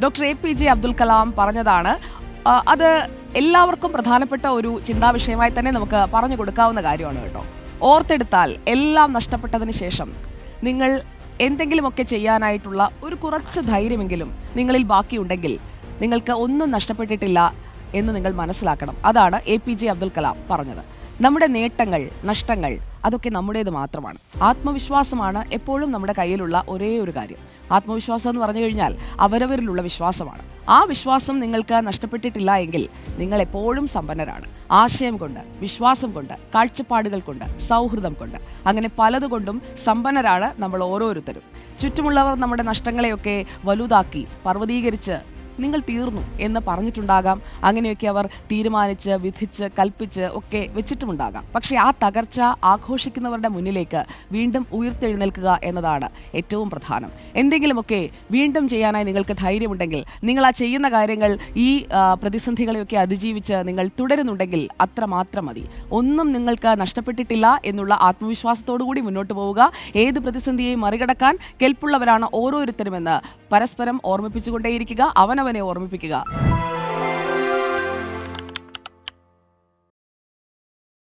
Doctor APJ Abdul Kalam പറഞ്ഞതാണ്. അത് എല്ലാവർക്കും പ്രധാനപ്പെട്ട ഒരു ചിന്താവിഷയമായി തന്നെ നമുക്ക് പറഞ്ഞു കൊടുക്കാവുന്ന കാര്യമാണ് കേട്ടോ. ഓർത്തെടുത്താൽ എല്ലാം നഷ്ടപ്പെട്ടതിന് ശേഷം നിങ്ങൾ എന്തെങ്കിലുമൊക്കെ ചെയ്യാനായിട്ടുള്ള ഒരു കുറച്ച് ധൈര്യമെങ്കിലും നിങ്ങളിൽ ബാക്കിയുണ്ടെങ്കിൽ നിങ്ങൾക്ക് ഒന്നും നഷ്ടപ്പെട്ടിട്ടില്ല എന്ന് നിങ്ങൾ മനസ്സിലാക്കണം. അതാണ് APJ അബ്ദുൽ കലാം പറഞ്ഞത്. നമ്മുടെ നേട്ടങ്ങൾ, നഷ്ടങ്ങൾ അതൊക്കെ നമ്മുടേത് മാത്രമാണ്. ആത്മവിശ്വാസമാണ് എപ്പോഴും നമ്മുടെ കയ്യിലുള്ള ഒരേ ഒരു കാര്യം. ആത്മവിശ്വാസം എന്ന് പറഞ്ഞു കഴിഞ്ഞാൽ അവരവരിലുള്ള വിശ്വാസമാണ്. ആ വിശ്വാസം നിങ്ങൾക്ക് നഷ്ടപ്പെട്ടിട്ടില്ല എങ്കിൽ നിങ്ങൾ എപ്പോഴും സമ്പന്നരാണ്. ആശയം കൊണ്ട്, വിശ്വാസം കൊണ്ട്, കാഴ്ചപ്പാടുകൾ കൊണ്ട്, സൗഹൃദം കൊണ്ട്, അങ്ങനെ പലതുകൊണ്ടും സമ്പന്നരാണ് നമ്മൾ ഓരോരുത്തരും. ചുറ്റുമുള്ളവർ നമ്മുടെ നഷ്ടങ്ങളെയൊക്കെ വലുതാക്കി പർവ്വതീകരിച്ച് നിങ്ങൾ തീർന്നു എന്ന് പറഞ്ഞിട്ടുണ്ടാകാം. അങ്ങനെയൊക്കെ അവർ തീരുമാനിച്ച്, വിധിച്ച്, കൽപ്പിച്ച് ഒക്കെ വെച്ചിട്ടുമുണ്ടാകാം. പക്ഷേ ആ തകർച്ച ആഘോഷിക്കുന്നവരുടെ മുന്നിലേക്ക് വീണ്ടും ഉയർത്തെഴുന്നേൽക്കുക എന്നതാണ് ഏറ്റവും പ്രധാനം. എന്തെങ്കിലുമൊക്കെ വീണ്ടും ചെയ്യാനായി നിങ്ങൾക്ക് ധൈര്യമുണ്ടെങ്കിൽ, നിങ്ങൾ ആ ചെയ്യുന്ന കാര്യങ്ങൾ ഈ പ്രതിസന്ധികളെയൊക്കെ അതിജീവിച്ച് നിങ്ങൾ തുടരുന്നുണ്ടെങ്കിൽ അത്രമാത്രം മതി. ഒന്നും നിങ്ങൾക്ക് നഷ്ടപ്പെട്ടിട്ടില്ല എന്നുള്ള ആത്മവിശ്വാസത്തോടു കൂടി മുന്നോട്ട് പോവുക. ഏത് പ്രതിസന്ധിയെയും മറികടക്കാൻ കെൽപ്പുള്ളവരാണ് ഓരോരുത്തരുമെന്ന് പരസ്പരം ഓർമ്മിപ്പിച്ചുകൊണ്ടേയിരിക്കുക. അവനവനെ ഓർമ്മിപ്പിക്കുക.